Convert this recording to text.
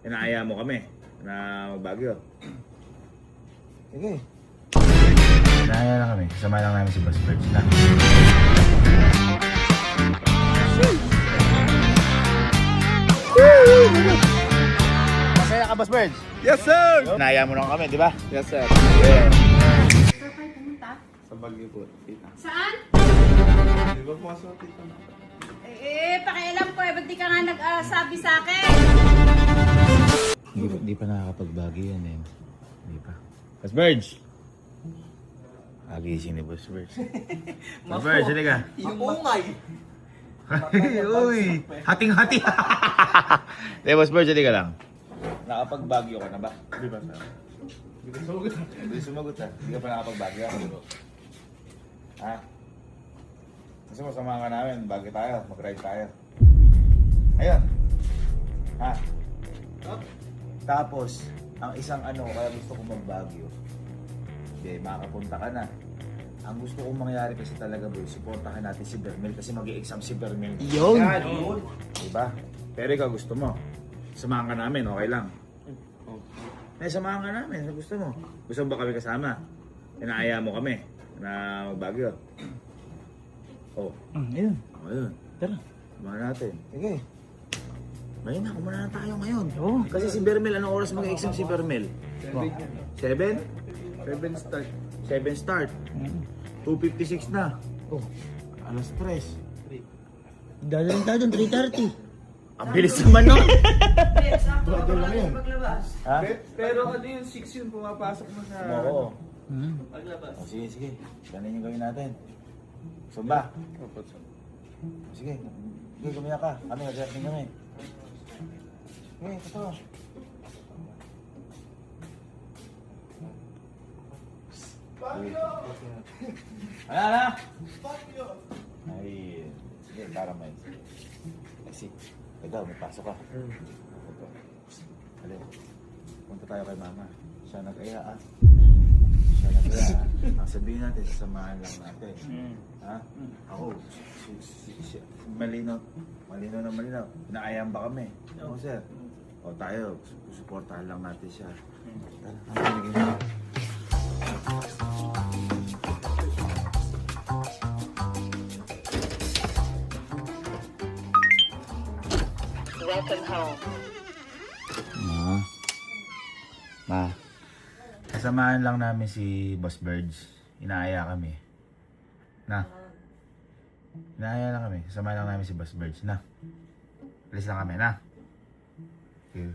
Inaaya mo kami na Baguio. Sige. Inaaya lang kami. Kasama lang namin si Boss Birds na. Masaya ka, Boss Birds? Yes, sir! Inaaya mo lang kami, di ba? Yes, sir. Yeah. Saan kayo pumunta? Sa Baguio po, tita. Saan? Di ba po sa tita na? Pakialam ko ba't di ka nga nag-sabi sa akin? Di pa nakakapag-Baguio yan eh. Di pa. Boss Birds! Agising ni Boss Birds. Boss Birds, sali ka. Yung ungay! Uy! Hating-hati! Di, Boss Birds, sali ka lang. Nakapag-Baguio ka na ba? Di ba, sir? Hindi sumagot ha. Hindi ka pa nakapag-Baguio. Ha? Gusto mo samahan ka namin, Baguio tayo, mag-ride tayo. Ayun. Ha? Tapos, ang isang kaya gusto kong mag-Baguio. Hindi, makakapunta ka na. Ang gusto kong mangyari kasi talaga boy, supportahan natin si Bermel kasi mag-i-exam si Bermel. Yun! Diba? Pero ikaw gusto mo. Samahan ka namin, okay lang. Samahan ka namin, gusto mo. Gusto mo ba kami kasama? Inaaya mo kami na mag-Baguio. Oh. Ayun. Oh, ayun. Tara. Samahan natin. Sige. Ngayon na, kumuna na tayo ngayon. Oo. Kasi si Bermel, anong oras mag-exam si Bermel? 7? 7 start. 7 start. 2:56 na. Oh. Alas 3. Dadaling tayo doon, 3:30. Ang bilis naman nun. Ha? Pero ano yung 6 yun, pumapasok mo sa... Oo. Paglabas. Oh, sige, sige. Ganun yung gawin natin. Sumba. Opo, sir. Sige. Sige, kumiyak ka. Kami, nag-surfing kami. Sige, totoo. Ano, ano? Ay, sige, para may. Kasi, ikaw, may pasok ka. Ito. Halil, punta tayo kay mama. Siya nag-aya ah. Siya nag-aya ah. Ang sabihin natin, sasamahan lang natin. Ha? Ako, malinaw. Malinaw na malinaw. Inaayaan ba kami? Oo, sir. O tayo, suportahan lang natin siya. Tara, ang binigay mo. Welcome home. Ma. Kasamahan lang namin si Boss Birds. Inaaya kami. Na. Inaaya lang kami. Kasamahan lang namin si Boss Birds. Na. Alis lang kami, na. Okay.